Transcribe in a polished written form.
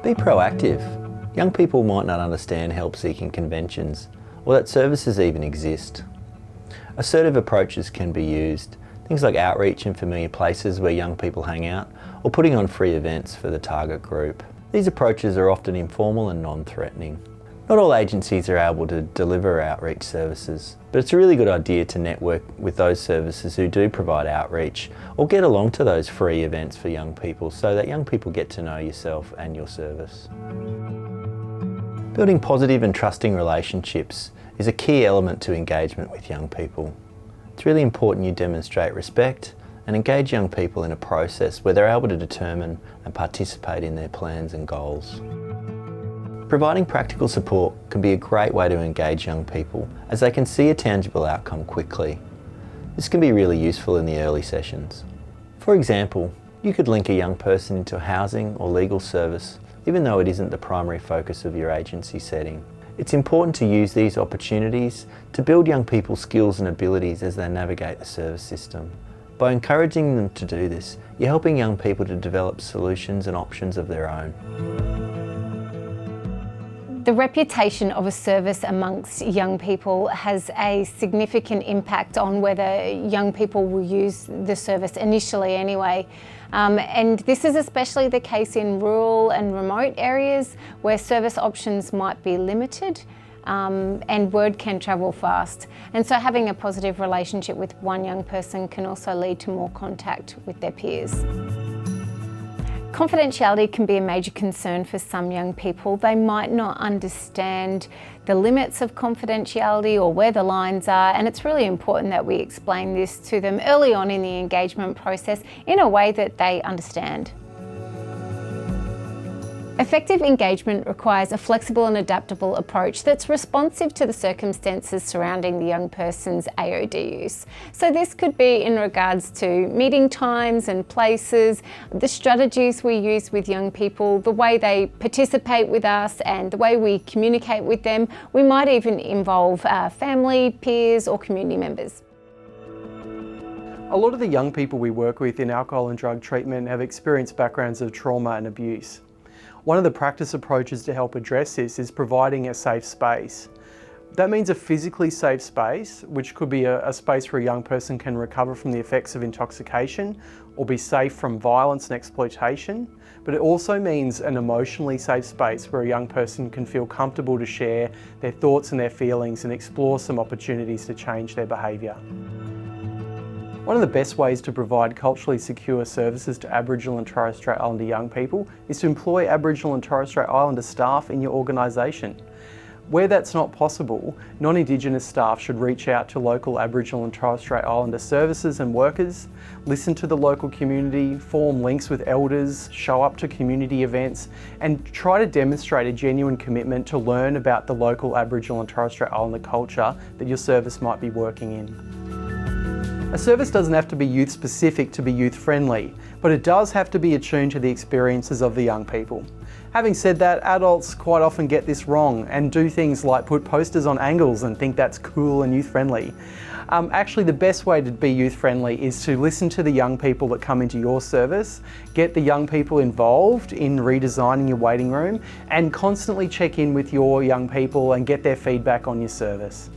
Be proactive. Young people might not understand help-seeking conventions or that services even exist. Assertive approaches can be used, things like outreach in familiar places where young people hang out or putting on free events for the target group. These approaches are often informal and non-threatening. Not all agencies are able to deliver outreach services, but it's a really good idea to network with those services who do provide outreach or get along to those free events for young people so that young people get to know yourself and your service. Building positive and trusting relationships is a key element to engagement with young people. It's really important you demonstrate respect and engage young people in a process where they're able to determine and participate in their plans and goals. Providing practical support can be a great way to engage young people as they can see a tangible outcome quickly. This can be really useful in the early sessions. For example, you could link a young person into a housing or legal service even though it isn't the primary focus of your agency setting. It's important to use these opportunities to build young people's skills and abilities as they navigate the service system. By encouraging them to do this, you're helping young people to develop solutions and options of their own. The reputation of a service amongst young people has a significant impact on whether young people will use the service initially anyway. And this is especially the case in rural and remote areas where service options might be limited and word can travel fast. And so having a positive relationship with one young person can also lead to more contact with their peers. Confidentiality can be a major concern for some young people. They might not understand the limits of confidentiality or where the lines are, and it's really important that we explain this to them early on in the engagement process in a way that they understand. Effective engagement requires a flexible and adaptable approach that's responsive to the circumstances surrounding the young person's AOD use. So this could be in regards to meeting times and places, the strategies we use with young people, the way they participate with us and the way we communicate with them. We might even involve family, peers or community members. A lot of the young people we work with in alcohol and drug treatment have experienced backgrounds of trauma and abuse. One of the practice approaches to help address this is providing a safe space. That means a physically safe space, which could be a space where a young person can recover from the effects of intoxication or be safe from violence and exploitation. But it also means an emotionally safe space where a young person can feel comfortable to share their thoughts and their feelings and explore some opportunities to change their behaviour. One of the best ways to provide culturally secure services to Aboriginal and Torres Strait Islander young people is to employ Aboriginal and Torres Strait Islander staff in your organisation. Where that's not possible, non-Indigenous staff should reach out to local Aboriginal and Torres Strait Islander services and workers, listen to the local community, form links with elders, show up to community events, and try to demonstrate a genuine commitment to learn about the local Aboriginal and Torres Strait Islander culture that your service might be working in. A service doesn't have to be youth specific to be youth friendly, but it does have to be attuned to the experiences of the young people. Having said that, adults quite often get this wrong and do things like put posters on angles and think that's cool and youth friendly. Actually, the best way to be youth friendly is to listen to the young people that come into your service, get the young people involved in redesigning your waiting room, and constantly check in with your young people and get their feedback on your service.